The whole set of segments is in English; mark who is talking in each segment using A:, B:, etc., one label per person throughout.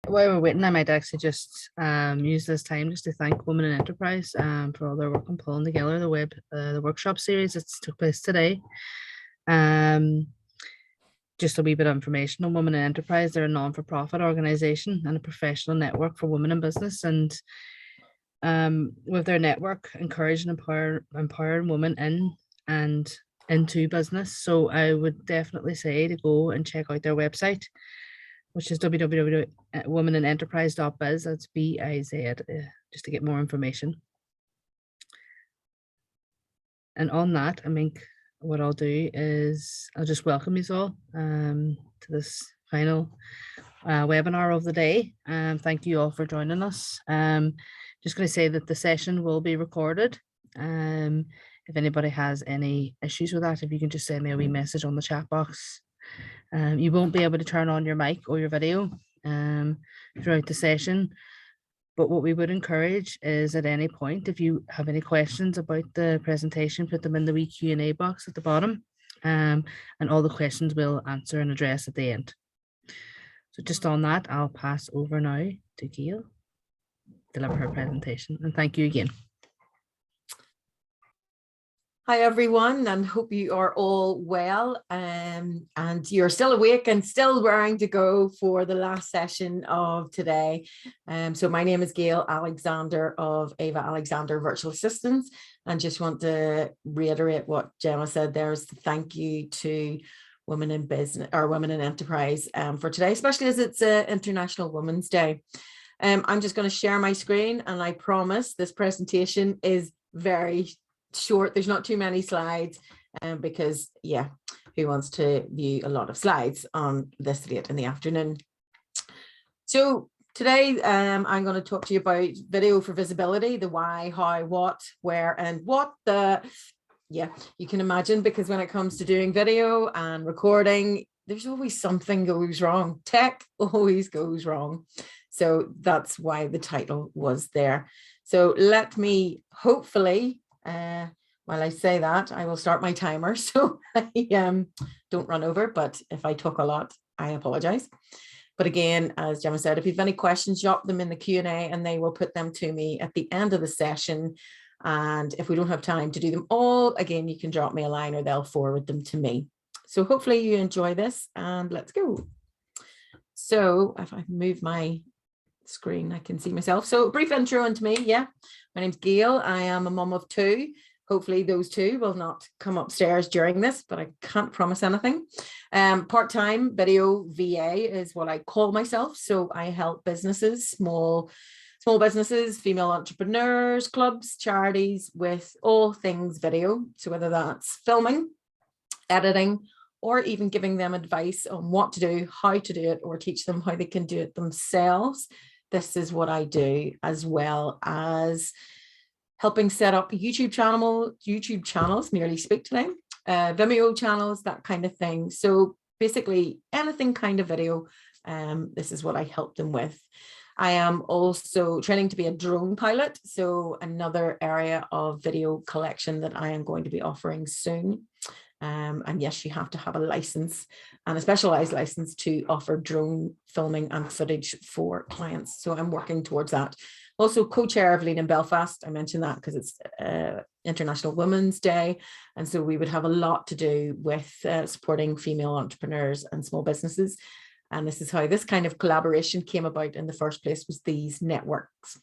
A: While we're waiting, I might actually just use this time just to thank Women in Enterprise for all their work on pulling together the workshop series that took place today. Just a wee bit of information on Women in Enterprise. They're a non-for-profit organisation and a professional network for women in business, and with their network, encourage and empowering women in and into business. So I would definitely say to go and check out their website, which is www.womeninenterprise.biz. That's BIZ, just to get more information. And on that, I think what I'll do is I'll just welcome you all to this final webinar of the day. Thank you all for joining us. Just going to say that the session will be recorded. If anybody has any issues with that, if you can just send me a wee message on the chat box. You won't be able to turn on your mic or your video throughout the session, but what we would encourage is at any point, if you have any questions about the presentation, put them in the wee Q&A box at the bottom, and all the questions we'll answer and address at the end. So just on that, I'll pass over now to Gayle, deliver her presentation, and thank you again.
B: Hi everyone, and hope you are all well and you're still awake and still raring to go for the last session of today. So my name is Gayle Alexadre of Ava Alexadre Virtual Assistants, and just want to reiterate what Gemma said there is to thank you to Women in Business or Women in Enterprise for today, especially as it's International Women's Day. I'm just going to share my screen, and I promise this presentation is very short. There's not too many slides because yeah, who wants to view a lot of slides on this late in the afternoon? So today I'm going to talk to you about video for visibility, the why, how, what, where, and what. Yeah, you can imagine, because when it comes to doing video and recording, there's always something goes wrong. Tech always goes wrong. So that's why the title was there. So let me hopefully while I say that, I will start my timer so I don't run over, but if I talk a lot, I apologize. But again, as Gemma said, if you have any questions, drop them in the Q&A and they will put them to me at the end of the session. And if we don't have time to do them all, again, you can drop me a line or they'll forward them to me. So hopefully you enjoy this, and let's go. So if I move my screen, I can see myself. So brief intro into me. Yeah, my name's Gayle. I am a mum of two. Hopefully those two will not come upstairs during this, but I can't promise anything. Part-time video VA is what I call myself. So I help businesses, small businesses, female entrepreneurs, clubs, charities with all things video. So whether that's filming, editing, or even giving them advice on what to do, how to do it, or teach them how they can do it themselves. This is what I do, as well as helping set up YouTube channels, nearly speak today, Vimeo channels, that kind of thing. So basically anything kind of video, this is what I help them with. I am also training to be a drone pilot, so another area of video collection that I am going to be offering soon. And yes, you have to have a license, and a specialized license, to offer drone filming and footage for clients. So I'm working towards that. Also co-chair of Lean in Belfast. I mentioned that because it's International Women's Day. And so we would have a lot to do with supporting female entrepreneurs and small businesses. And this is how this kind of collaboration came about in the first place, was these networks.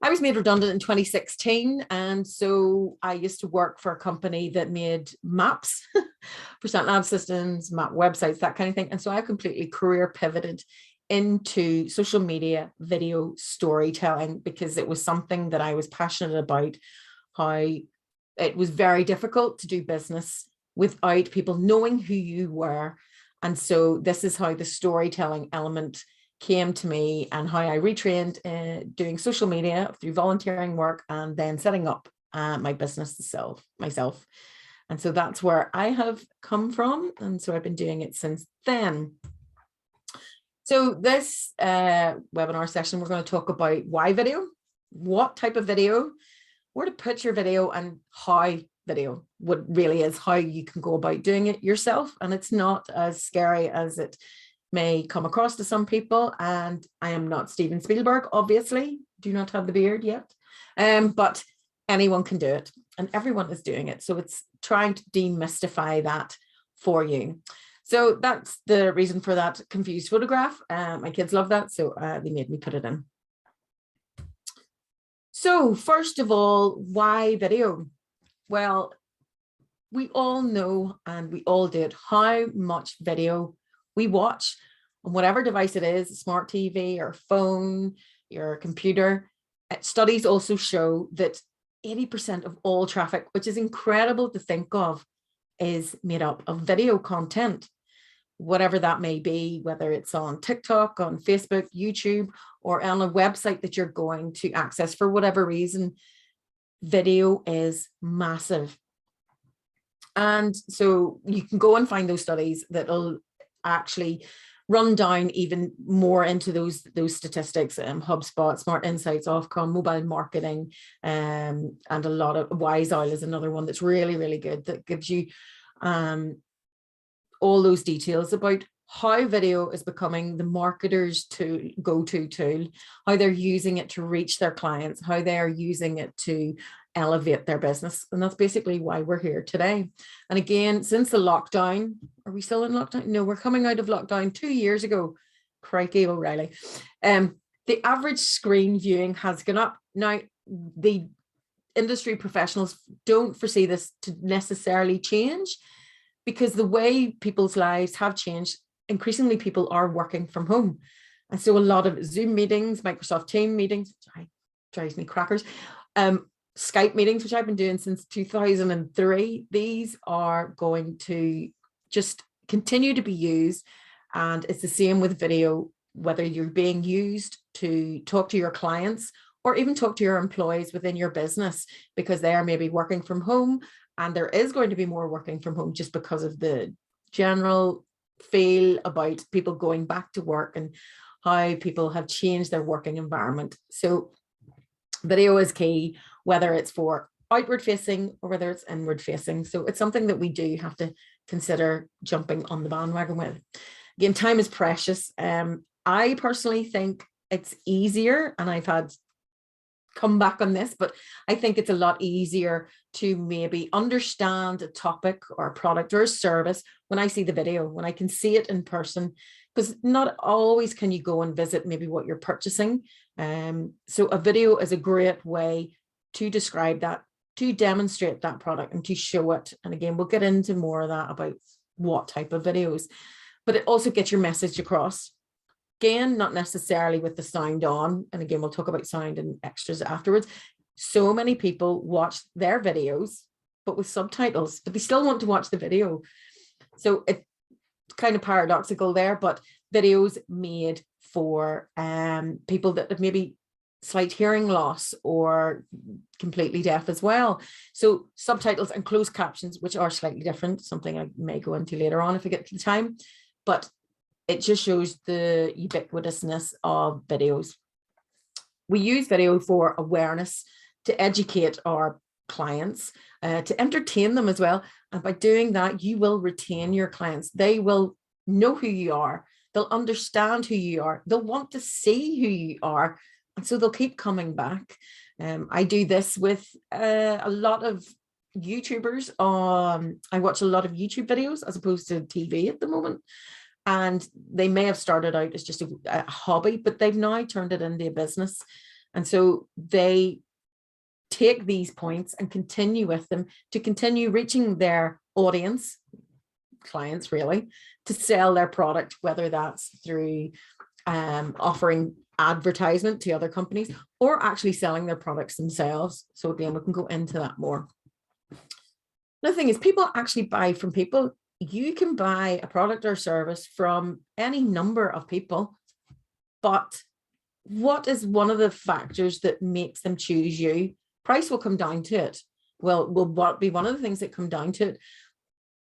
B: I was made redundant in 2016, and so I used to work for a company that made maps for sat nav systems, map websites, that kind of thing. And so I completely career pivoted into social media video storytelling, because it was something that I was passionate about, how it was very difficult to do business without people knowing who you were. And so this is how the storytelling element came to me, and how I retrained doing social media through volunteering work, and then setting up my business myself. And so that's where I have come from. And so I've been doing it since then. So this webinar session, we're going to talk about why video, what type of video, where to put your video, and how video, what really is how you can go about doing it yourself. And it's not as scary as it may come across to some people. And I am not Steven Spielberg, obviously, do not have the beard yet, but anyone can do it and everyone is doing it. So it's trying to demystify that for you. So that's the reason for that confused photograph. My kids love that, so they made me put it in. So first of all, why video? Well, we all know, and we all do it, how much video we watch on whatever device it is, smart TV or phone, your computer. Studies also show that 80% of all traffic, which is incredible to think of, is made up of video content, whatever that may be, whether it's on TikTok, on Facebook, YouTube, or on a website that you're going to access for whatever reason. Video is massive. And so you can go and find those studies that'll actually run down even more into those statistics. HubSpot, Smart Insights, Ofcom, mobile marketing, and a lot of Wise is another one that's really, really good, that gives you all those details about how video is becoming the marketers' go-to tool, how they're using it to reach their clients, how they are using it to elevate their business. And that's basically why we're here today. And again, since the lockdown, are we still in lockdown? No, we're coming out of lockdown 2 years ago. Crikey O'Reilly. The average screen viewing has gone up. Now, the industry professionals don't foresee this to necessarily change, because the way people's lives have changed, increasingly people are working from home. And so a lot of Zoom meetings, Microsoft Teams meetings, which drives me crackers, Skype meetings, which I've been doing since 2003, these are going to just continue to be used. And it's the same with video, whether you're being used to talk to your clients or even talk to your employees within your business, because they are maybe working from home. And there is going to be more working from home just because of the general feel about people going back to work and how people have changed their working environment. So video is key, whether it's for outward facing or whether it's inward facing. So it's something that we do have to consider jumping on the bandwagon with. Again, time is precious. I personally think it's easier, and I've had come back on this, but I think it's a lot easier to maybe understand a topic or a product or a service when I see the video, when I can see it in person, because not always can you go and visit maybe what you're purchasing. So a video is a great way to describe that, to demonstrate that product and to show it. And again, we'll get into more of that about what type of videos, but it also gets your message across. Again, not necessarily with the sound on. And again, we'll talk about sound and extras afterwards. So many people watch their videos, but with subtitles, but they still want to watch the video. So it's kind of paradoxical there, but videos made for people that have maybe slight hearing loss or completely deaf as well. So subtitles and closed captions, which are slightly different, something I may go into later on if I get to the time, but it just shows the ubiquitousness of videos. We use video for awareness, to educate our clients, to entertain them as well. And by doing that, you will retain your clients. They will know who you are. They'll understand who you are. They'll want to see who you are. And so they'll keep coming back. I do this with a lot of YouTubers. I watch a lot of YouTube videos as opposed to TV at the moment. And they may have started out as just a hobby, but they've now turned it into a business. And so they take these points and continue with them to continue reaching their audience, clients really, to sell their product, whether that's through offering advertisement to other companies or actually selling their products themselves. So again, we can go into that more. Another thing is people actually buy from people. You can buy a product or service from any number of people, but what is one of the factors that makes them choose you? Price will come down to it. Will be one of the things that come down to it,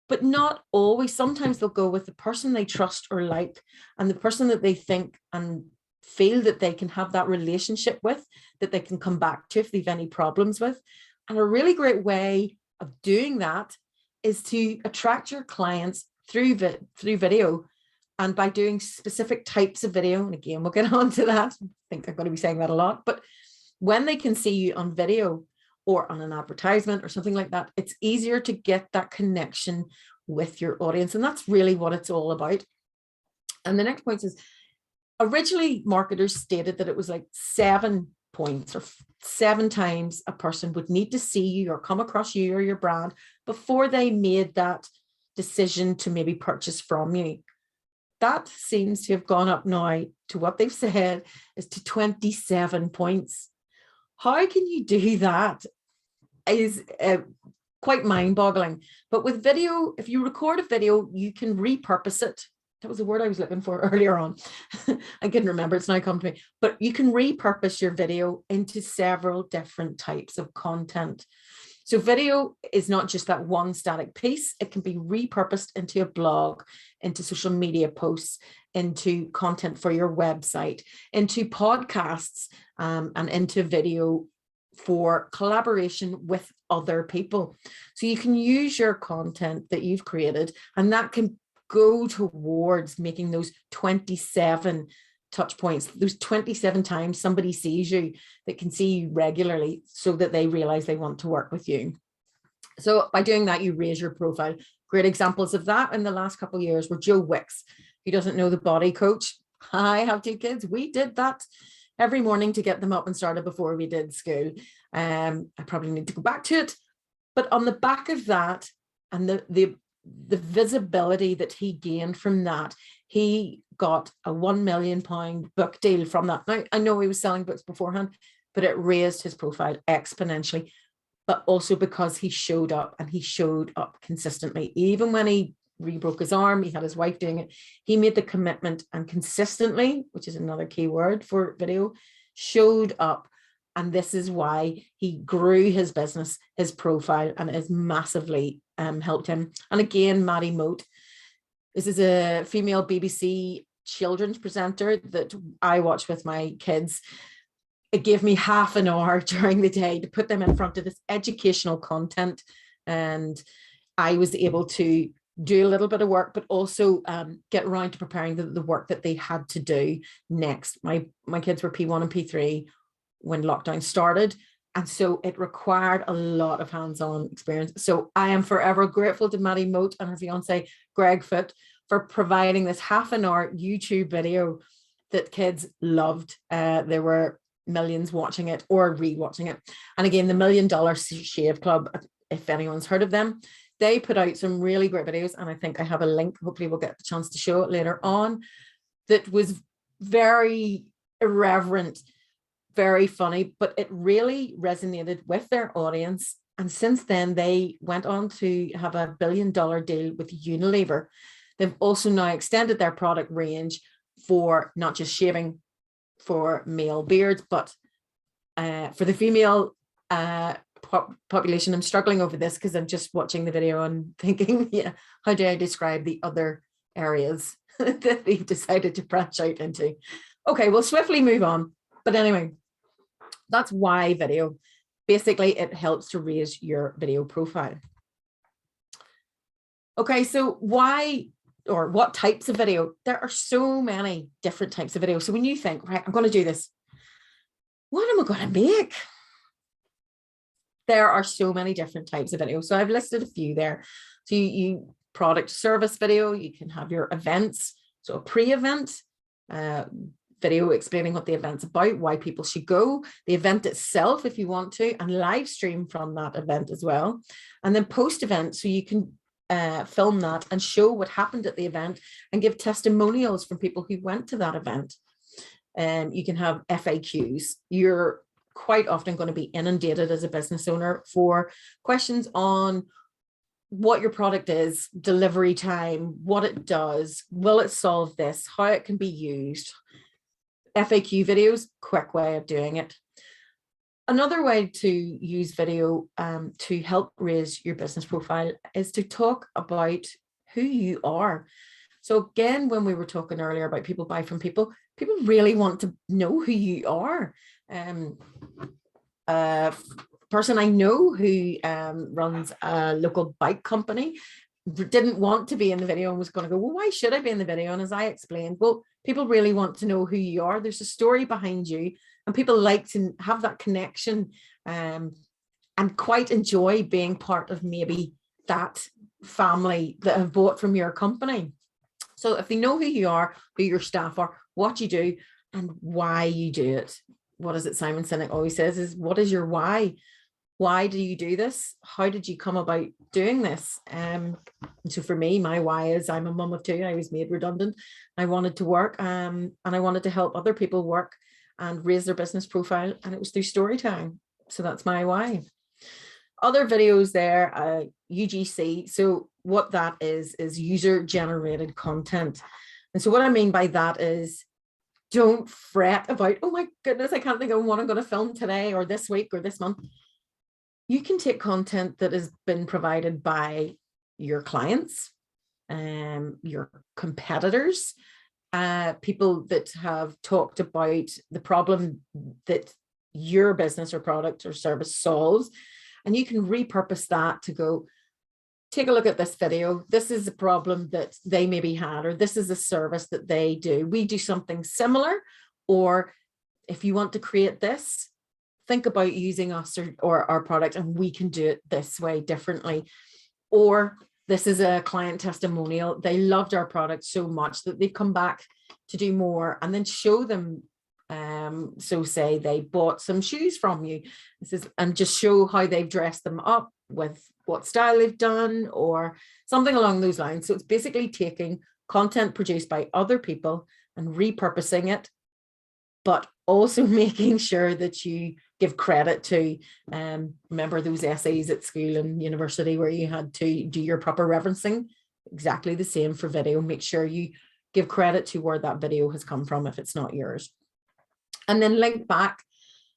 B: but not always. Sometimes they'll go with the person they trust or like, and the person that they think and feel that they can have that relationship with, that they can come back to if they've any problems with. And a really great way of doing that is to attract your clients through video And by doing specific types of video, and again, we'll get on to that. I think I'm going to be saying that a lot, but when they can see you on video or on an advertisement or something like that, it's easier to get that connection with your audience. And that's really what it's all about. And the next point is, originally marketers stated that it was like 7 points or 7 times a person would need to see you or come across you or your brand before they made that decision to maybe purchase from you. That seems to have gone up now to what they've said is to 27 points. How can you do that? Is quite mind-boggling. But with video, if you record a video, you can repurpose it. That was the word I was looking for earlier on. I couldn't remember, it's now come to me. But you can repurpose your video into several different types of content. So video is not just that one static piece. It can be repurposed into a blog, into social media posts, into content for your website, into podcasts, and into video for collaboration with other people. So you can use your content that you've created, and that can go towards making those 27 touch points, those 27 times somebody sees you, that can see you regularly, so that they realize they want to work with you. So by doing that, you raise your profile. Great examples of that in the last couple of years were Joe Wicks. Who doesn't know the body coach? I have 2 kids. We did that every morning to get them up and started before we did school. I probably need to go back to it. But on the back of that, and the visibility that he gained from that, he got a £1 million book deal from that. Now, I know he was selling books beforehand, but it raised his profile exponentially. But also because he showed up, and he showed up consistently. Even when he re-broke his arm, he had his wife doing it, he made the commitment, and consistently, which is another key word for video, showed up. And this is why he grew his business, his profile, and it has massively helped him. And again, Maddie Moat, this is a female BBC children's presenter that I watch with my kids. It gave me half an hour during the day to put them in front of this educational content. And I was able to do a little bit of work, but also get around to preparing the work that they had to do next. My kids were P1 and P3 when lockdown started. And so it required a lot of hands-on experience. So I am forever grateful to Maddie Moat and her fiance, Greg Foote, for providing this half an hour YouTube video that kids loved. There were millions watching it or re-watching it. And again, the $1 Million Shave Club, if anyone's heard of them, they put out some really great videos. And I think I have a link. Hopefully we'll get the chance to show it later on. That was very irreverent, very funny, but it really resonated with their audience. And since then, they went on to have a $1 billion deal with Unilever. They've also now extended their product range for not just shaving for male beards, but for the female population. I'm struggling over this because I'm just watching the video and thinking, yeah, how do I describe the other areas that they've decided to branch out into? Okay, we'll swiftly move on. But anyway, that's why video. Basically, it helps to raise your video profile. Okay, so why or what types of video? There are so many different types of video. So when you think, right, I'm going to do this, what am I going to make? There are so many different types of video. So I've listed a few there. So you product service video, you can have your events. So a pre-event video explaining what the event's about, why people should go, the event itself if you want to, and live stream from that event as well. And then post-event, so you can film that and show what happened at the event and give testimonials from people who went to that event. And you can have FAQs. You're quite often going to be inundated as a business owner for questions on what your product is, delivery time, what it does, will it solve this, how it can be used. FAQ videos, quick way of doing it. Another way to use video to help raise your business profile is to talk about who you are. So again, when we were talking earlier about people buy from people, people really want to know who you are. A person I know who runs a local bike company didn't want to be in the video and was going to go, well, why should I be in the video? And as I explained, well, people really want to know who you are. There's a story behind you, and people like to have that connection, and quite enjoy being part of maybe that family that have bought from your company. So if they know who you are, who your staff are, what you do, and why you do it. What is it Simon Sinek always says is, what is your why? Why do you do this? How did you come about doing this? So for me, my why is I'm a mum of two. I was made redundant. I wanted to work, and I wanted to help other people work and raise their business profile. And it was through storytelling. So that's my why. Other videos there, UGC. So what that is user generated content. And so what I mean by that is, don't fret about, oh my goodness, I can't think of what I'm going to film today or this week or this month. You can take content that has been provided by your clients, your competitors, people that have talked about the problem that your business or product or service solves. And you can repurpose that to go, take a look at this video. This is a problem that they maybe had, or this is a service that they do. We do something similar, or if you want to create this, think about using us or our product, and we can do it this way differently. Or this is a client testimonial. They loved our product so much that they've come back to do more, and then show them. So say they bought some shoes from you, and just show how they've dressed them up with what style they've done or something along those lines. So it's basically taking content produced by other people and repurposing it, but also making sure that you give credit to, remember those essays at school and university where you had to do your proper referencing? Exactly the same for video. Make sure you give credit to where that video has come from if it's not yours. And then link back.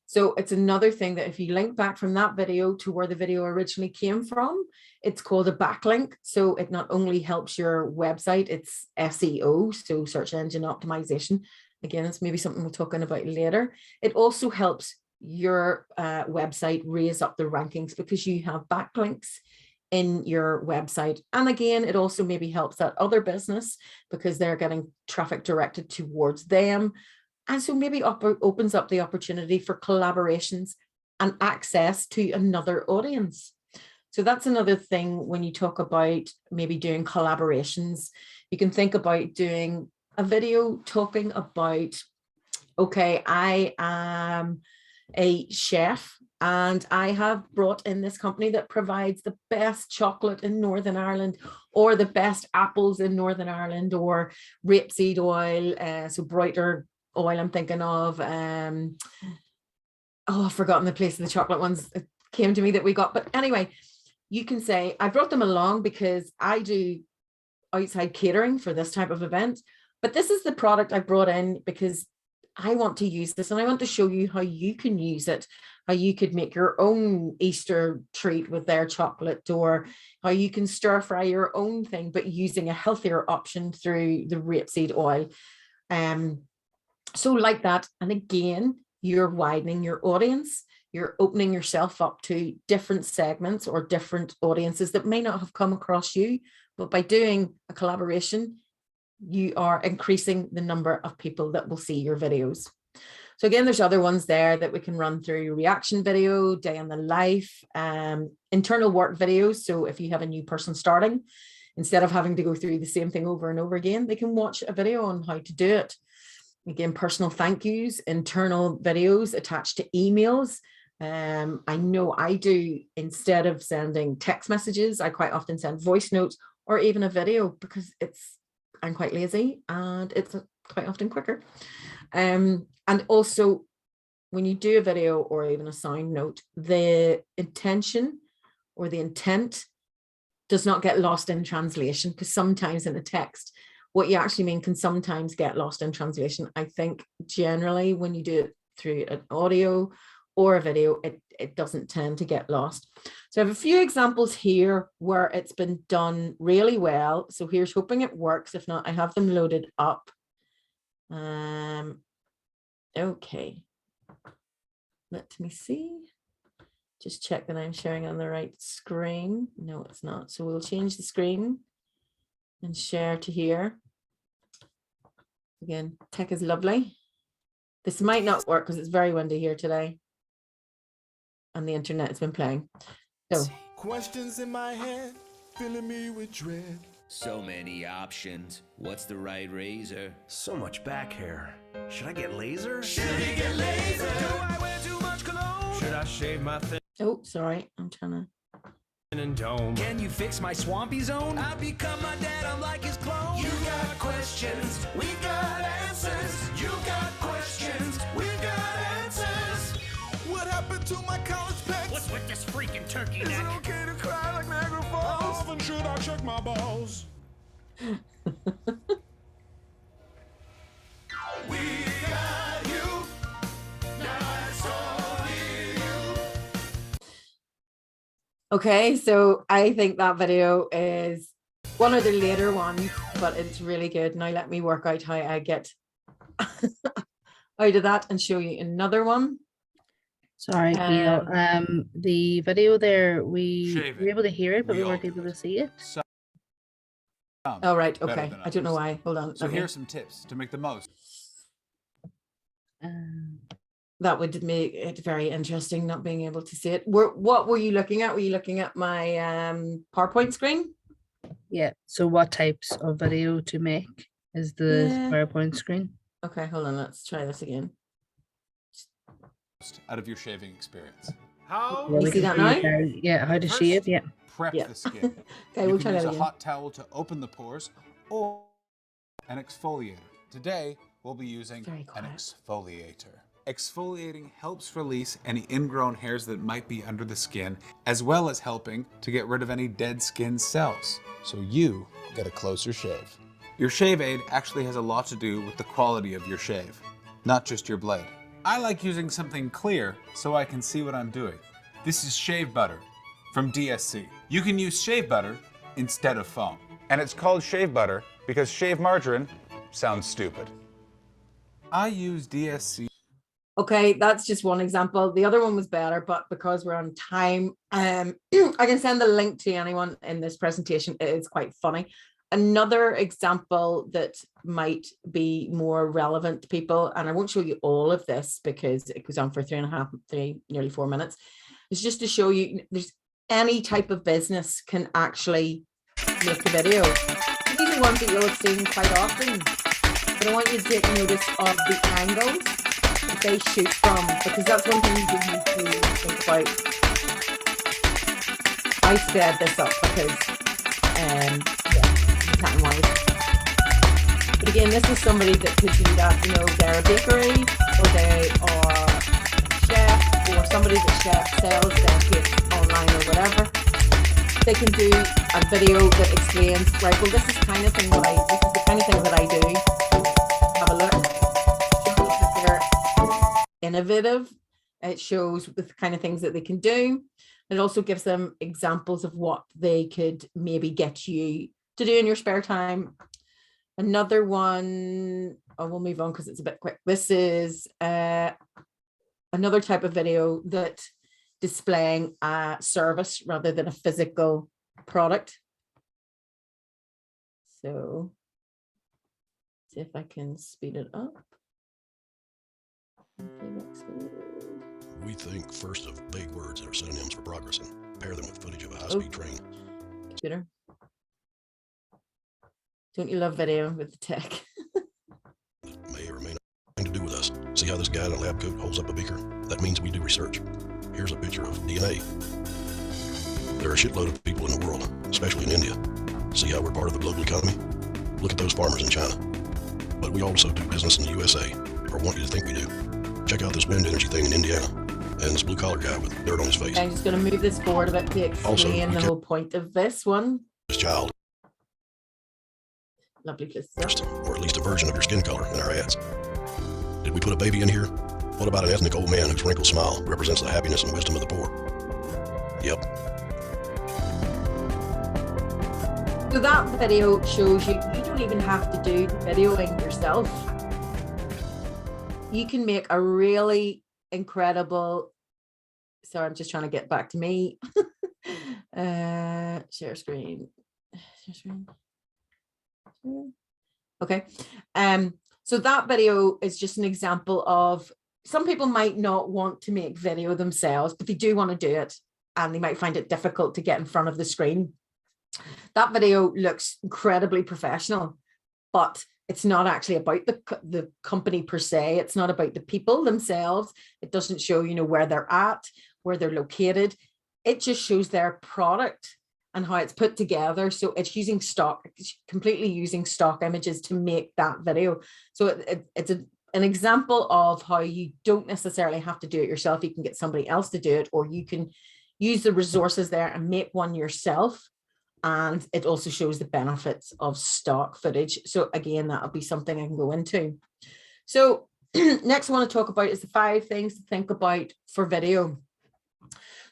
B: So it's another thing that if you link back from that video to where the video originally came from, it's called a backlink. So it not only helps your website, it's SEO, so search engine optimization. Again, it's maybe something we're talking about later. It also helps your website raise up the rankings because you have backlinks in your website. And again, it also maybe helps that other business because they're getting traffic directed towards them. And so maybe opens up the opportunity for collaborations and access to another audience. So that's another thing when you talk about maybe doing collaborations. You can think about doing a video talking about, okay, I am a chef and I have brought in this company that provides the best chocolate in Northern Ireland, or the best apples in Northern Ireland, or rapeseed oil, so brighter oil I'm thinking of. I've forgotten the place of the chocolate ones. It came to me that we got, but anyway, you can say, I brought them along because I do outside catering for this type of event, but this is the product I brought in because I want to use this and I want to show you how you can use it, how you could make your own Easter treat with their chocolate, or how you can stir fry your own thing, but using a healthier option through the rapeseed oil. So like that. And again, you're widening your audience. You're opening yourself up to different segments or different audiences that may not have come across you, but by doing a collaboration, you are increasing the number of people that will see your videos. So again, there's other ones there that we can run through: reaction video, day in the life, internal work videos. So if you have a new person starting, instead of having to go through the same thing over and over again, they can watch a video on how to do it. Again, personal thank yous, internal videos attached to emails. I know I do, instead of sending text messages, I quite often send voice notes or even a video because I'm quite lazy and it's quite often quicker. And also when you do a video or even a sound note, the intention or the intent does not get lost in translation, because sometimes in a text, what you actually mean can sometimes get lost in translation. I think generally when you do it through an audio or a video, it doesn't tend to get lost. So I have a few examples here where it's been done really well. So here's hoping it works. If not, I have them loaded up. Okay. Let me see. Just check that I'm sharing on the right screen. No, it's not. So we'll change the screen and share to here. Again, tech is lovely. This might not work because it's very windy here today. And the internet has been playing. So
C: questions in my head, filling me with dread.
D: So many options. What's the right razor?
E: So much back hair. Should I get laser?
C: Should he get laser? Do I wear too much cologne?
E: Should I shave my thin
B: oh, sorry, I'm trying to.
E: and dome?
D: Can you fix my swampy zone?
C: I become my dad, I'm like his clone. You got questions, we got answers. You got questions, we got answers. What happened to my college pets?
E: What's with this freaking turkey
C: Is it
E: neck?
C: okay to cry like Niagara Falls? How often should I check my balls? We got you. Now it's only you.
B: Okay, so I think that video is one of the later ones, but it's really good. Now let me work out how I get out of that and show you another one.
A: Sorry, Gail. The video there, we
F: Shave
A: were
F: it.
A: able to hear it, but
F: We
A: we
F: all
A: weren't
F: do
A: able to
F: it.
A: see it.
B: Oh, right.
F: better
B: Okay.
F: than
B: I don't know
F: others.
B: why. Hold on.
F: So
B: let me-
F: here are some tips to make the most.
A: Um,
B: that would make it very interesting not being able to see it. What were you looking at? Were you looking at my PowerPoint screen?
A: yeah. So what types of video to make is the
B: Yeah.
A: PowerPoint screen?
B: Okay, hold on. Let's try this again.
F: Out of your shaving experience.
E: How?
A: Yeah,
B: You
A: we
B: see
A: can
B: that now?
A: Yeah, how to shave, yeah.
F: Prep
B: Yeah.
F: the skin.
B: Okay,
F: You
B: we'll
F: can
B: try
F: use
B: that
F: a
B: again.
F: hot towel to open the pores or an exfoliator. Today, we'll be using
B: Very
F: an
B: quiet.
F: exfoliator. Exfoliating helps release any ingrown hairs that might be under the skin, as well as helping to get rid of any dead skin cells, so you get a closer shave. Your shave aid actually has a lot to do with the quality of your shave, not just your blade. I like using something clear so I can see what I'm doing. This is shave butter from DSC. You can use shave butter instead of foam. And it's called shave butter because shave margarine sounds stupid. I use DSC.
B: Okay, that's just one example. The other one was better, but because we're on time, I can send the link to anyone in this presentation. It is quite funny. Another example that might be more relevant to people, and I won't show you all of this because it goes on for nearly 4 minutes. It's just to show you there's any type of business can actually make a video. These are ones that you'll have seen quite often, but I want you to take notice of the angles that they shoot from, because that's one thing you need to think about. I sped this up because time wise. But again, this is somebody that could be that, they're a bakery, or they are a chef, or somebody that sells their cakes online or whatever. They can do a video that explains, right, well, this is the kind of thing that I do. Have a look. Shows that they're innovative. It shows the kind of things that they can do. It also gives them examples of what they could maybe get you to do in your spare time. Another one, we'll move on because it's a bit quick. This is another type of video that displaying a service rather than a physical product. So, see if I can speed it up. Okay, next one.
G: We think first of big words that are synonyms for progress and pair them with footage of a high-speed train.
B: Computer. Don't you love video with the tech?
G: That may or may not have anything to do with us. See how this guy in a lab coat holds up a beaker? That means we do research. Here's a picture of DNA. There are a shitload of people in the world, especially in India. See how we're part of the global economy? Look at those farmers in China. But we also do business in the USA, or want you to think we do. Check out this wind energy thing in Indiana, and this blue-collar guy with dirt on his face.
B: I'm just going to move this forward a bit to
G: Also,
B: explain
G: we
B: the
G: can-
B: whole point of this one.
G: This child,
B: Lovely place.
G: or at least a version of your skin color in our ads. Did we put a baby in here? What about an ethnic old man whose wrinkled smile represents the happiness and wisdom of the poor? Yep.
B: So that video shows you don't even have to do the videoing yourself. You can make a really incredible Sorry, I'm just trying to get back to me. Share screen. Share screen. Okay. So that video is just an example of, some people might not want to make video themselves, but they do want to do it, and they might find it difficult to get in front of the screen. That video looks incredibly professional, but it's not actually about the company per se. It's not about the people themselves. It doesn't show, you know, where they're at, where they're located. It just shows their product and how it's put together. So it's using stock, completely using stock images to make that video. So it's an example of how you don't necessarily have to do it yourself. You can get somebody else to do it, or you can use the resources there and make one yourself. And it also shows the benefits of stock footage. So again, that'll be something I can go into. So next I want to talk about is the 5 things to think about for video.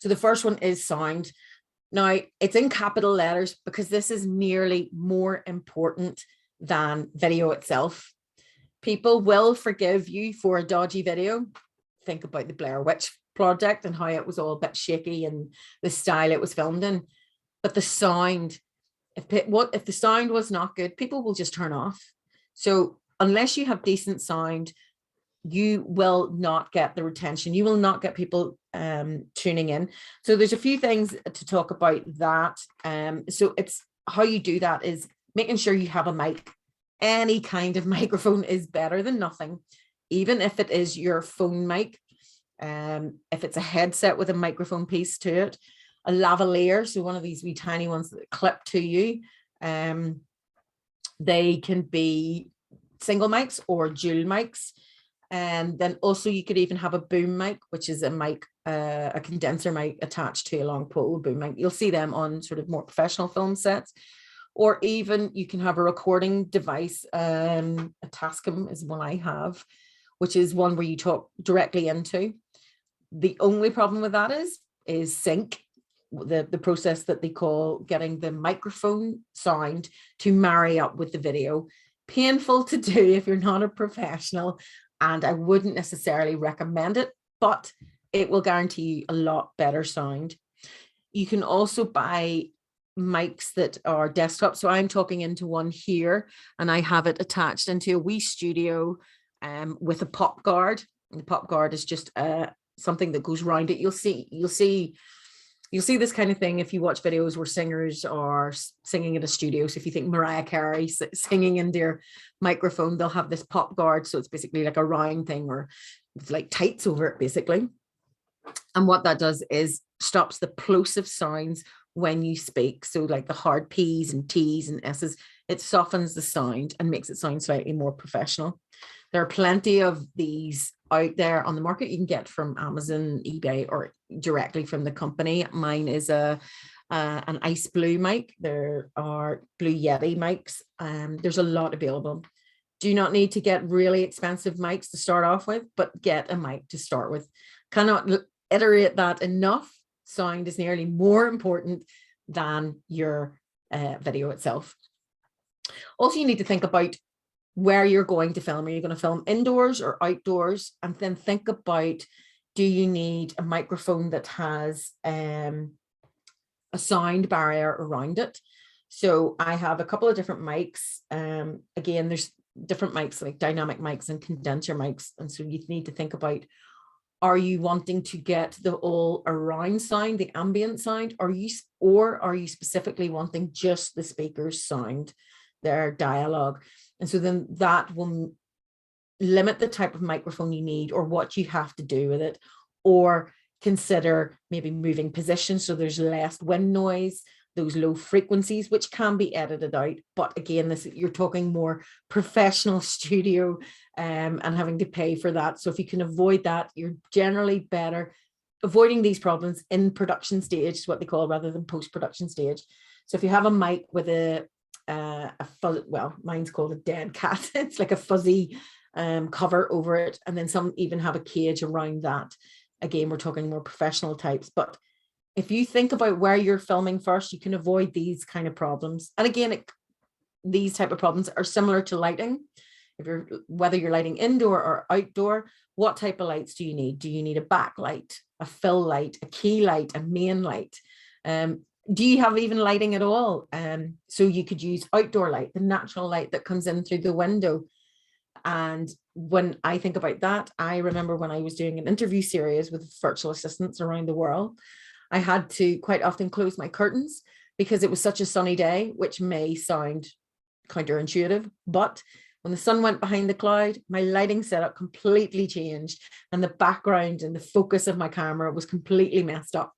B: So the first one is sound. Now, it's in capital letters because this is nearly more important than video itself. People will forgive you for a dodgy video. Think about the Blair Witch Project and how it was all a bit shaky and the style it was filmed in. But the sound, if the sound was not good, people will just turn off. So unless you have decent sound, you will not get the retention. You will not get people tuning in. So there's a few things to talk about that. So it's how you do that is making sure you have a mic. Any kind of microphone is better than nothing, even if it is your phone mic. If it's a headset with a microphone piece to it, a lavalier, so one of these wee tiny ones that clip to you. They can be single mics or dual mics. And then also you could even have a boom mic, which is a mic, a condenser mic attached to a long pole boom mic. You'll see them on sort of more professional film sets. Or even you can have a recording device. A Tascam is one I have, which is one where you talk directly into. The only problem with that is sync. The process that they call getting the microphone sound to marry up with the video. Painful to do if you're not a professional, and I wouldn't necessarily recommend it, but it will guarantee you a lot better sound. You can also buy mics that are desktop. So I'm talking into one here, and I have it attached into a wee studio with a pop guard. And the pop guard is just something that goes around it. You'll see this kind of thing if you watch videos where singers are singing in a studio. So if you think Mariah Carey singing into your microphone, they'll have this pop guard. So it's basically like a round thing, or it's like tights over it, basically. And what that does is stops the plosive sounds when you speak. So like the hard P's and T's and S's, it softens the sound and makes it sound slightly more professional. There are plenty of these out there on the market. You can get from Amazon, eBay, or directly from the company. Mine is an ice blue mic. There are Blue Yeti mics. There's a lot available. Do not need to get really expensive mics to start off with, but get a mic to start with. Cannot iterate that enough. Sound is nearly more important than your video itself. Also, you need to think about where you're going to film. Are you going to film indoors or outdoors? And then think about, do you need a microphone that has a sound barrier around it? So I have a couple of different mics. Again, there's different mics like dynamic mics and condenser mics. And so you need to think about, are you wanting to get the all around sound, the ambient sound, or are you specifically wanting just the speaker's sound, their dialogue? And so then that will limit the type of microphone you need or what you have to do with it, or consider maybe moving position so there's less wind noise, those low frequencies, which can be edited out. But again, you're talking more professional studio and having to pay for that. So if you can avoid that, you're generally better avoiding these problems in production stage, is what they call, rather than post-production stage. So if you have a mic with a fuzz, well, mine's called a dead cat. It's like a fuzzy cover over it. And then some even have a cage around that. Again, we're talking more professional types. But if you think about where you're filming first, you can avoid these kind of problems. And again, these type of problems are similar to lighting. Whether you're lighting indoor or outdoor, what type of lights do you need? Do you need a backlight, a fill light, a key light, a main light. Do you have even lighting at all? So you could use outdoor light, the natural light that comes in through the window. And when I think about that, I remember when I was doing an interview series with virtual assistants around the world, I had to quite often close my curtains because it was such a sunny day, which may sound counterintuitive, but when the sun went behind the cloud, my lighting setup completely changed and the background and the focus of my camera was completely messed up.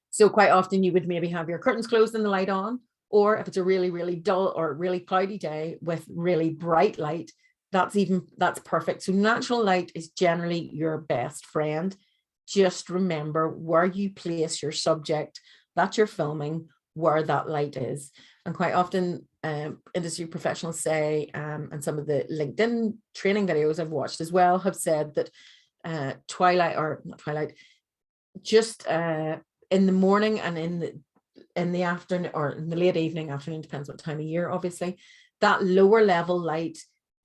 B: So quite often you would maybe have your curtains closed and the light on, or if it's a really, really dull or really cloudy day with really bright light, that's perfect. So natural light is generally your best friend. Just remember where you place your subject that you're filming, where that light is. And quite often industry professionals say, and some of the LinkedIn training videos I've watched as well have said that just in the morning and in the afternoon or in the late evening, afternoon, depends what time of year, obviously, that lower level light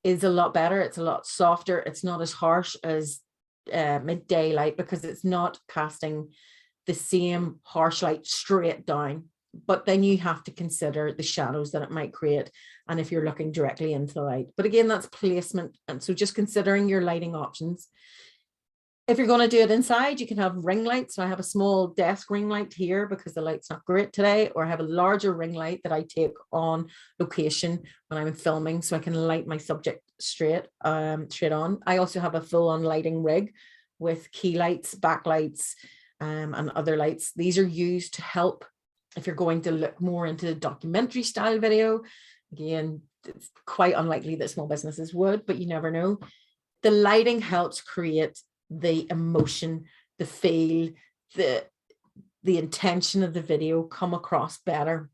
B: is a lot better. It's a lot softer. It's not as harsh as midday light because it's not casting the same harsh light straight down. But then you have to consider the shadows that it might create and if you're looking directly into the light. But again, that's placement. And so just considering your lighting options. If you're going to do it inside, you can have ring lights. So I have a small desk ring light here because the light's not great today, or I have a larger ring light that I take on location when I'm filming so I can light my subject straight on. I also have a full-on lighting rig with key lights, backlights, and other lights. These are used to help if you're going to look more into documentary style video. Again, it's quite unlikely that small businesses would, but you never know. The lighting helps create the emotion, the feel, the intention of the video come across better.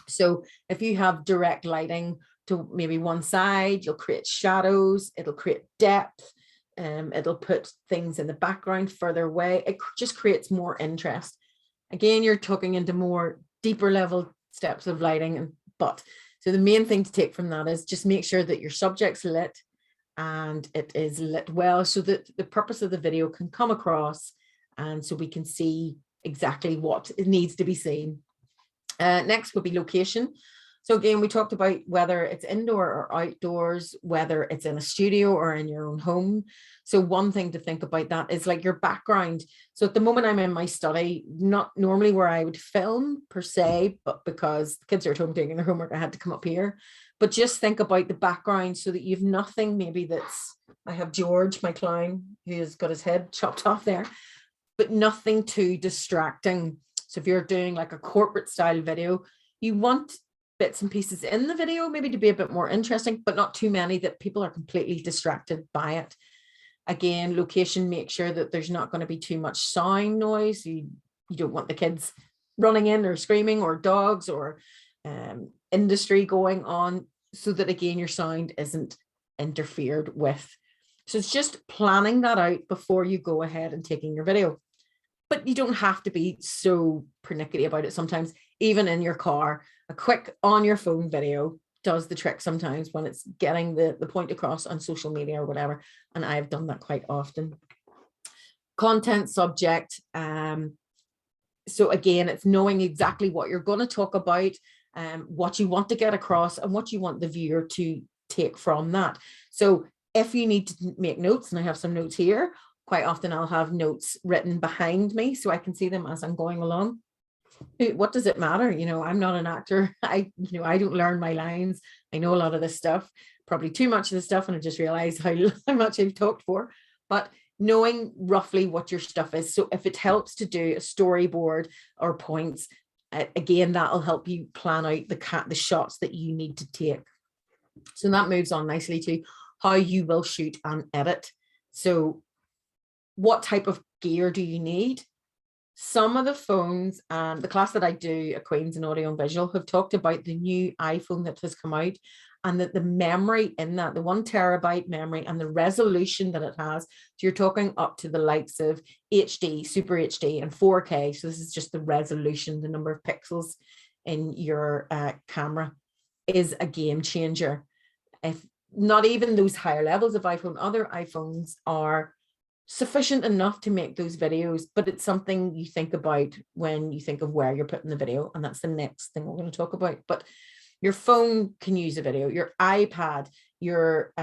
B: So if you have direct lighting to maybe one side, you'll create shadows, it'll create depth, it'll put things in the background further away. It just creates more interest. Again, you're talking into more deeper level steps of lighting, so the main thing to take from that is just make sure that your subject's lit and it is lit well so that the purpose of the video can come across and so we can see exactly what it needs to be seen. Next would be location. So again, we talked about whether it's indoor or outdoors, whether it's in a studio or in your own home. So one thing to think about that is like your background. So at the moment I'm in my study, not normally where I would film per se, but because the kids are at home doing their homework, I had to come up here. But just think about the background so that you've nothing maybe I have George, my clown, who has got his head chopped off there, but nothing too distracting. So if you're doing like a corporate style video, you want bits and pieces in the video maybe to be a bit more interesting, but not too many that people are completely distracted by it. Again, location, make sure that there's not going to be too much sound noise. You don't want the kids running in or screaming or dogs or industry going on, so that again your sound isn't interfered with. So it's just planning that out before you go ahead and taking your video. But you don't have to be so pernickety about it. Sometimes even in your car, a quick on your phone video does the trick sometimes when it's getting the point across on social media or whatever. And I've done that quite often. Content subject. So again, it's knowing exactly what you're going to talk about, what you want to get across and what you want the viewer to take from that. So if you need to make notes, and I have some notes here, quite often I'll have notes written behind me so I can see them as I'm going along. What does it matter? I'm not an actor. I don't learn my lines. I know a lot of this stuff, probably too much of this stuff, and I just realized how much I've talked for. But knowing roughly what your stuff is. So if it helps to do a storyboard or points, again, that'll help you plan out the shots that you need to take. So that moves on nicely to how you will shoot and edit. So what type of gear do you need? Some of the phones, the class that I do at Queen's in Audio and Visual, have talked about the new iPhone that has come out, and that the memory in that, the 1 terabyte memory and the resolution that it has. So you're talking up to the likes of HD, Super HD and 4K. So this is just the resolution, the number of pixels in your camera is a game changer. If not even those higher levels of iPhone, other iPhones are sufficient enough to make those videos, but it's something you think about when you think of where you're putting the video. And that's the next thing we're going to talk about. But your phone can use a video, your iPad, your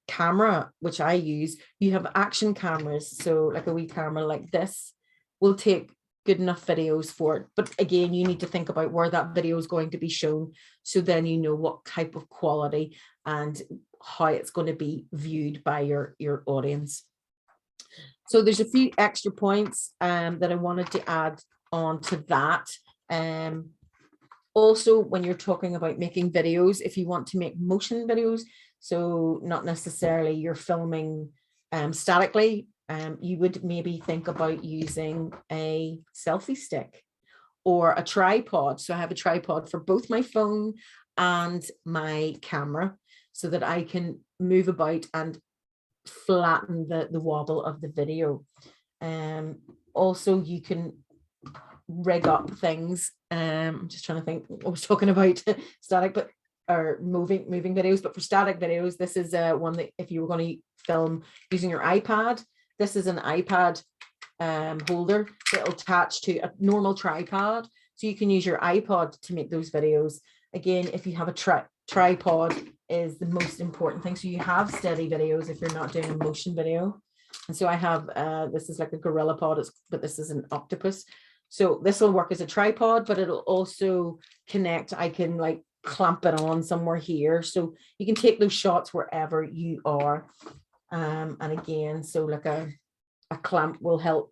B: camera, which I use, you have action cameras. So like a wee camera like this will take good enough videos for it. But again, you need to think about where that video is going to be shown. So then you know what type of quality and how it's going to be viewed by your audience. So there's a few extra points that I wanted to add on to that. Also, when you're talking about making videos, if you want to make motion videos, so not necessarily you're filming statically, you would maybe think about using a selfie stick or a tripod. So I have a tripod for both my phone and my camera so that I can move about and flatten the wobble of the video. Also, you can rig up things. I'm just trying to think. I was talking about static, but or moving videos, but for static videos, this is one that if you were going to film using your iPad, this is an iPad holder that will attach to a normal tripod, so you can use your iPod to make those videos. Again, if you have a tripod is the most important thing, so you have steady videos if you're not doing a motion video. And so I have this is like a gorilla pod, but this is an octopus. So this will work as a tripod, but it'll also connect. I can like clamp it on somewhere here, so you can take those shots wherever you are. And again, so like a clamp will help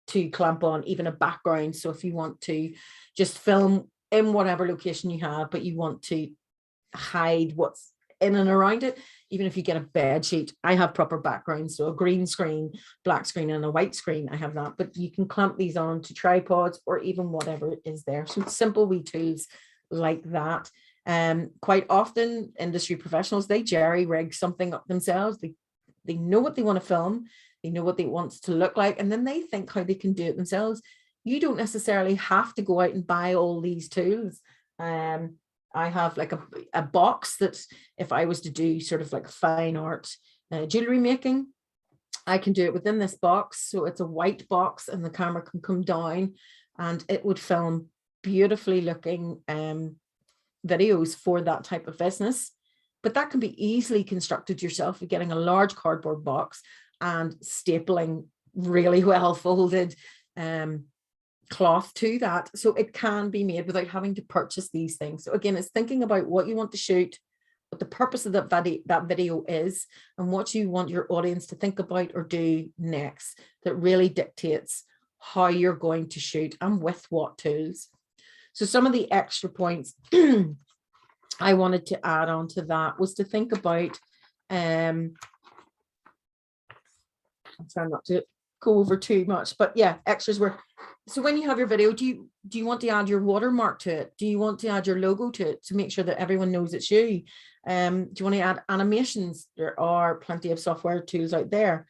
B: to clamp on even a background. So if you want to just film in whatever location you have, but you want to hide what's in and around it, even if you get a bed sheet, I have proper backgrounds, so a green screen, black screen, and a white screen, I have that, but you can clamp these on to tripods or even whatever is there. So simple wee tools like that. Quite often industry professionals, they jerry rig something up themselves. They know what they want to film, they know what they want to look like, and then they think how they can do it themselves. You don't necessarily have to go out and buy all these tools. I have like a box that if I was to do sort of like fine art jewelry making, I can do it within this box. So it's a white box and the camera can come down and it would film beautifully looking videos for that type of business. But that can be easily constructed yourself. You're getting a large cardboard box and stapling really well folded cloth to that, so it can be made without having to purchase these things. So again, it's thinking about what you want to shoot, what the purpose of that video is, and what you want your audience to think about or do next. That really dictates how you're going to shoot and with what tools. So some of the extra points I wanted to add on to that was to think about I'm trying not to go over too much, but yeah, extras were, so when you have your video, do you want to add your watermark to it? Do you want to add your logo to it to make sure that everyone knows it's you? Do you want to add animations? There are plenty of software tools out there.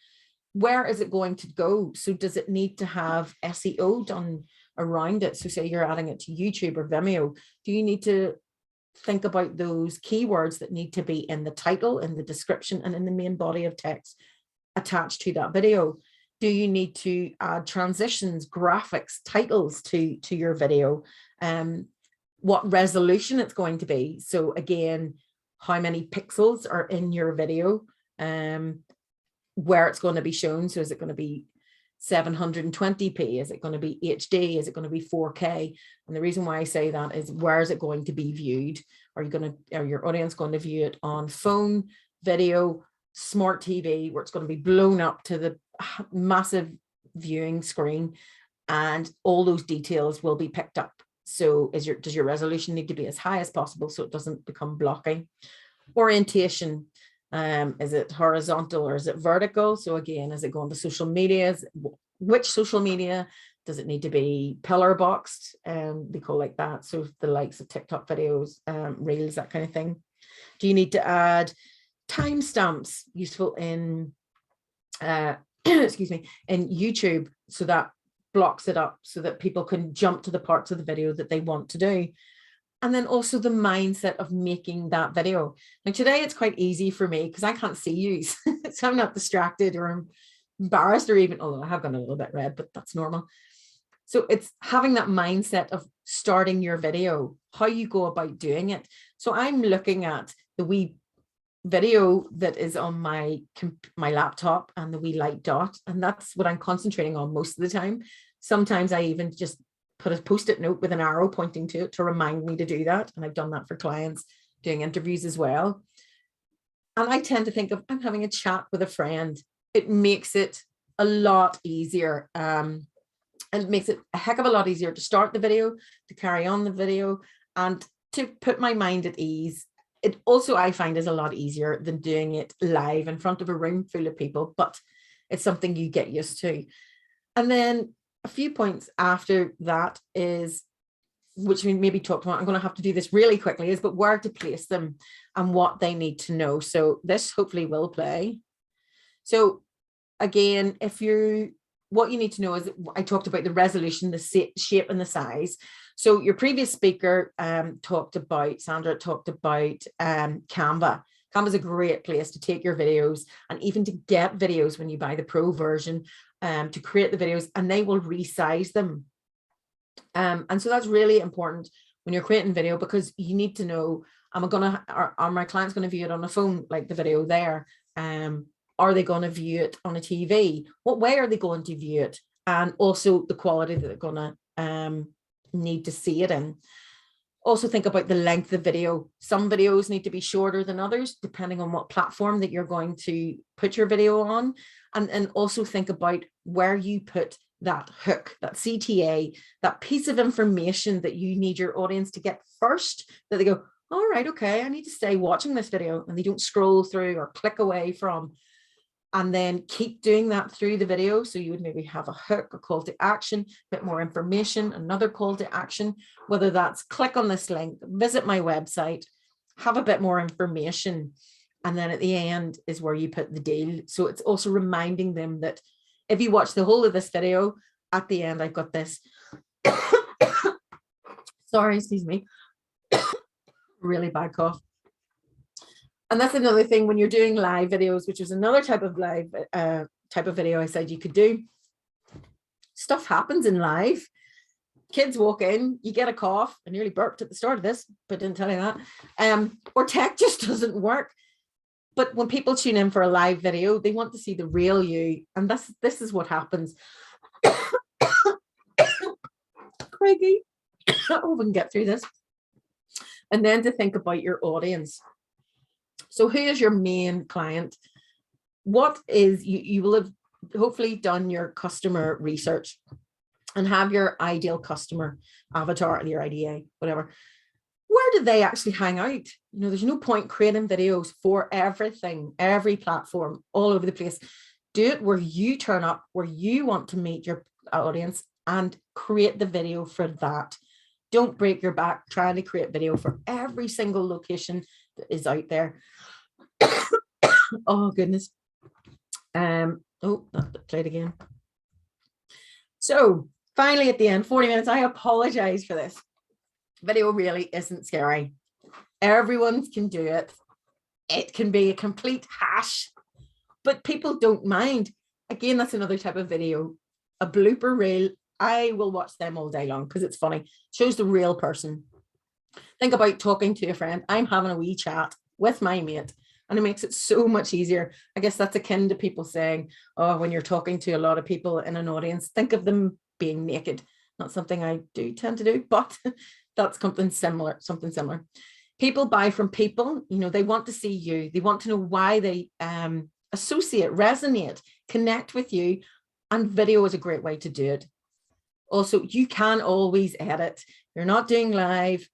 B: Where is it going to go? So does it need to have SEO done around it? So say you're adding it to YouTube or Vimeo, do you need to think about those keywords that need to be in the title, in the description, and in the main body of text attached to that video? Do you need to add transitions, graphics, titles to your video? What resolution it's going to be? So again, how many pixels are in your video? Where it's going to be shown. So is it going to be 720p? Is it going to be HD? Is it going to be 4K? And the reason why I say that is, where is it going to be viewed? Are your audience going to view it on phone, video, smart TV, where it's going to be blown up to the massive viewing screen, and all those details will be picked up? So does your resolution need to be as high as possible so it doesn't become blocking? Orientation, is it horizontal or is it vertical? So again, is it going to social media? Which social media? Does it need to be pillar boxed? They call like that. So the likes of TikTok videos, reels, that kind of thing. Do you need to add timestamps, useful in excuse me, in YouTube, so that blocks it up so that people can jump to the parts of the video that they want to do? And then also the mindset of making that video. Now today it's quite easy for me because I can't see you, so I'm not distracted or I'm embarrassed, or even, although I have gone a little bit red, but that's normal. So it's having that mindset of starting your video, how you go about doing it. So I'm looking at the wee video that is on my laptop and the wee light dot, and that's what I'm concentrating on most of the time. Sometimes I even just put a post-it note with an arrow pointing to it to remind me to do that, and I've done that for clients doing interviews as well. And I tend to think of, I'm having a chat with a friend. It makes it a lot easier, and it makes it a heck of a lot easier to start the video, to carry on the video, and to put my mind at ease. It also, I find, is a lot easier than doing it live in front of a room full of people, but it's something you get used to. And then a few points after that is, which we maybe talked about, I'm going to have to do this really quickly, is but where to place them and what they need to know. So this hopefully will play. So again, what you need to know is, I talked about the resolution, the shape and the size. So your previous speaker Sandra talked about Canva. Canva is a great place to take your videos and even to get videos when you buy the pro version, to create the videos, and they will resize them. And so that's really important when you're creating video, because you need to know, are my clients going to view it on a phone, like the video there? Are they going to view it on a TV? What way are they going to view it? And also the quality that they're going to need to see it in. Also think about the length of video. Some videos need to be shorter than others, depending on what platform that you're going to put your video on. And also think about where you put that hook, that CTA, that piece of information that you need your audience to get first, that they go, all right, okay, I need to stay watching this video, and they don't scroll through or click away from. And then keep doing that through the video. So you would maybe have a hook, a call to action, a bit more information, another call to action, whether that's click on this link, visit my website, have a bit more information. And then at the end is where you put the deal. So it's also reminding them that if you watch the whole of this video, at the end, I've got this. Sorry, excuse me. Really bad cough. And that's another thing when you're doing live videos, which is another type of video I said you could do. Stuff happens in live. Kids walk in, you get a cough. I nearly burped at the start of this, but didn't tell you that. Or tech just doesn't work. But when people tune in for a live video, they want to see the real you. And this is what happens. Craigie, I hope we can get through this. And then to think about your audience. So who is your main client? What is, you will have hopefully done your customer research and have your ideal customer avatar and your IDA, whatever. Where do they actually hang out? You know, there's no point creating videos for everything, every platform, all over the place. Do it where you turn up, where you want to meet your audience, and create the video for that. Don't break your back trying to create video for every single location that is out there. Oh goodness. Oh, that played again. So finally at the end, 40 minutes, I apologize for this. Video really isn't scary. Everyone can do it. It can be a complete hash, but people don't mind. Again, that's another type of video. A blooper reel, I will watch them all day long because it's funny. Shows the real person. Think about talking to a friend. I'm having a wee chat with my mate, and it makes it so much easier. I guess that's akin to people saying, oh, when you're talking to a lot of people in an audience, think of them being naked. Not something I do tend to do, but that's something similar, People buy from people, you know, they want to see you. They want to know why they associate, resonate, connect with you. And video is a great way to do it. Also, you can always edit. You're not doing live.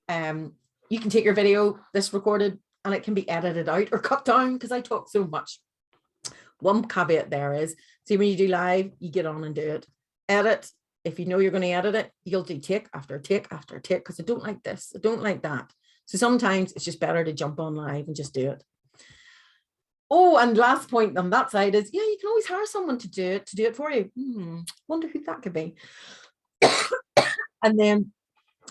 B: You can take your video, this recorded, and it can be edited out or cut down because I talk so much. One caveat there is, see, when you do live, you get on and do it. Edit. If you know you're going to edit it, you'll do take after take after take because I don't like this. I don't like that. So sometimes it's just better to jump on live and just do it. Oh, and last point on that side is, yeah, you can always hire someone to do it for you. Wonder who that could be. And then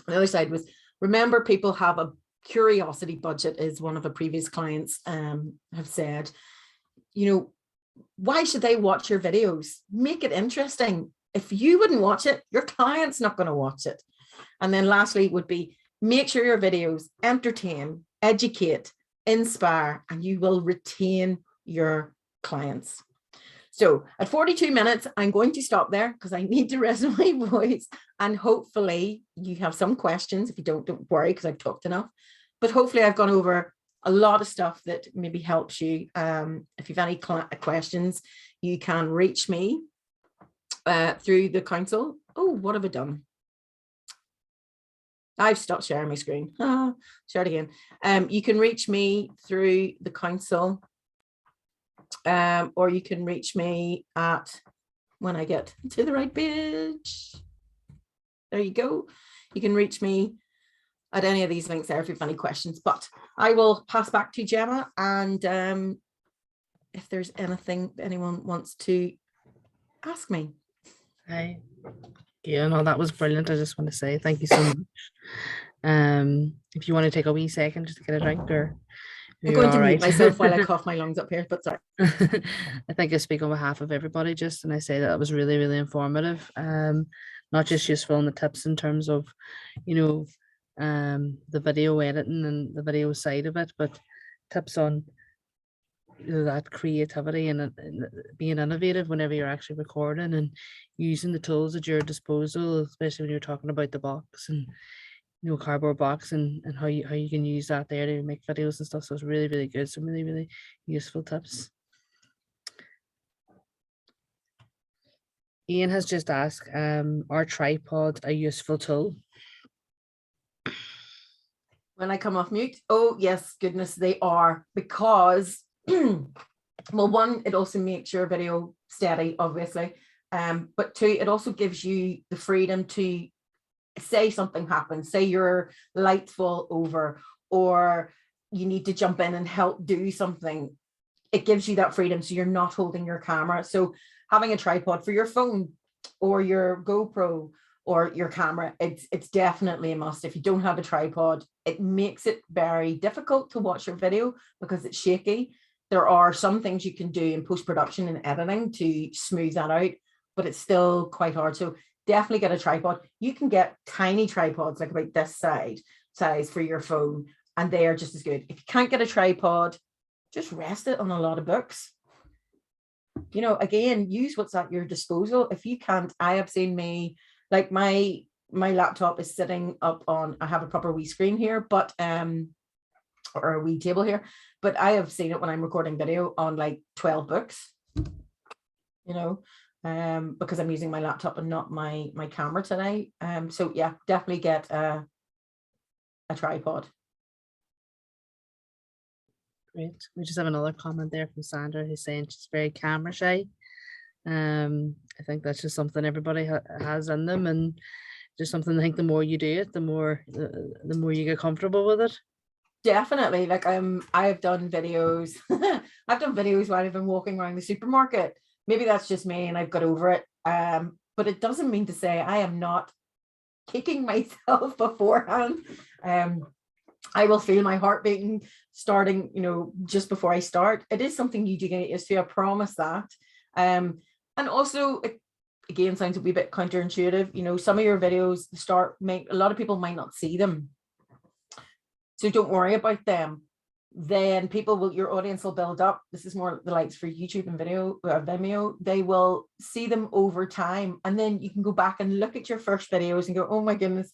B: the other side was, remember, people have a curiosity budget, is one of the previous clients have said. You know, why should they watch your videos? Make it interesting. If you wouldn't watch it, your client's not going to watch it. And then lastly would be, make sure your videos entertain, educate, inspire, and you will retain your clients. So at 42 minutes, I'm going to stop there because I need to rest my voice. And hopefully you have some questions. If you don't worry, because I've talked enough. But hopefully I've gone over a lot of stuff that maybe helps you. If you've any questions, you can reach me through the council. Oh, what have I done? I've stopped sharing my screen. Share it again. You can reach me through the council, or you can reach me at, when I get to the right page, there you go. You can reach me at any of these links there if you have any questions. But I will pass back to Gemma, and if there's anything anyone wants to ask me.
A: Hi. Yeah, no, that was brilliant. I just want to say thank you so much. If you want to take a wee second just to get a drink, or
B: I'm going to mute myself while I cough my lungs up here, but sorry.
A: I think I speak on behalf of everybody just, and I say that it was really, really informative. Not just useful in the tips in terms of, you know, the video editing and the video side of it, but tips on, you know, that creativity and being innovative whenever you're actually recording and using the tools at your disposal, especially when you're talking about the box and, you know, cardboard box and how you can use that there to make videos and stuff. So it's really, really good. Some really, really useful tips. Ian has just asked, are tripods a useful tool?
B: When I come off mute, oh yes, goodness, they are, because well, one, it also makes your video steady, obviously, but two, it also gives you the freedom to say something happens, say your lights fall over, or you need to jump in and help do something. It gives you that freedom, so you're not holding your camera. So having a tripod for your phone or your GoPro or your camera, it's definitely a must. If you don't have a tripod, it makes it very difficult to watch your video because it's shaky. There are some things you can do in post-production and editing to smooth that out, but it's still quite hard. So definitely get a tripod. You can get tiny tripods, like about this size for your phone, and they are just as good. If you can't get a tripod, just rest it on a lot of books. You know, again, use what's at your disposal. If you can't, I have seen me, like my laptop is sitting up on, I have a proper wee screen here, but or a wee table here, but I have seen it when I'm recording video on like 12 books, you know, because I'm using my laptop and not my camera today. So yeah, definitely get a tripod.
A: Great. We just have another comment there from Sandra who's saying she's very camera shy. I think that's just something everybody has in them, and just something I think the more you do it, the more you get comfortable with it.
B: Definitely. Like I have done videos. I've done videos while I've been walking around the supermarket. Maybe that's just me and I've got over it. But it doesn't mean to say I am not kicking myself beforehand. I will feel my heart beating starting, you know, just before I start. It is something you do get used to, I promise that. And also, it again sounds a wee bit counterintuitive. You know, some of your videos a lot of people might not see them. So don't worry about them. Then your audience will build up. This is more the likes for YouTube and Vimeo. They will see them over time. And then you can go back and look at your first videos and go, oh my goodness,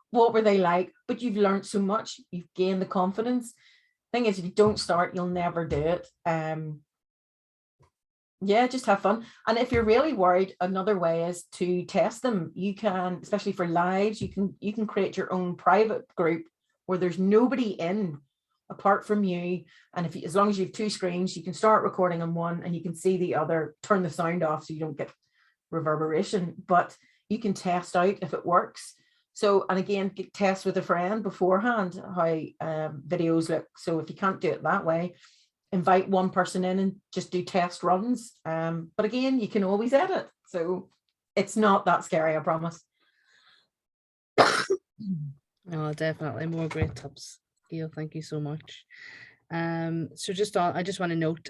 B: what were they like? But you've learned so much. You've gained the confidence. Thing is, if you don't start, you'll never do it. Yeah, just have fun. And if you're really worried, another way is to test them. You can, especially for lives, you can create your own private group where there's nobody in apart from you. And as long as you have two screens, you can start recording on one and you can see the other, turn the sound off so you don't get reverberation, but you can test out if it works. So, and again, test with a friend beforehand how videos look. So if you can't do it that way, invite one person in and just do test runs. But again, you can always edit. So it's not that scary, I promise.
A: Oh, definitely more great tips. Gayle, thank you so much. So I just want to note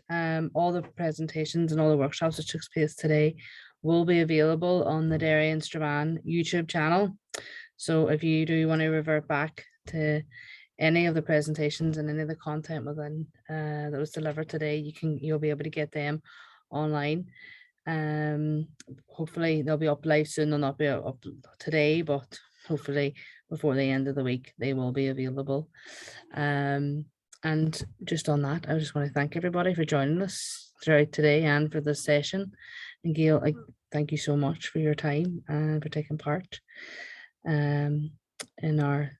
A: all the presentations and all the workshops that took place today will be available on the Derry and Strabane YouTube channel. So if you do want to revert back to any of the presentations and any of the content within that was delivered today, you'll be able to get them online. Hopefully they'll be up live soon. They'll not be up today, but hopefully before the end of the week they will be available. And just on that, I just want to thank everybody for joining us throughout today and for this session. And Gail, I thank you so much for your time and for taking part in our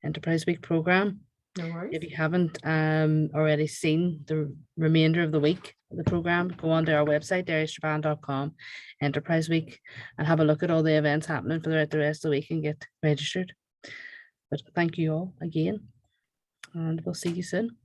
A: Enterprise Week program.
B: No worries.
A: If you haven't already seen the remainder of the week of the program, go on to our website, derrystrabane.com, Enterprise Week, and have a look at all the events happening for the rest of the week and get registered. But thank you all again, and we'll see you soon.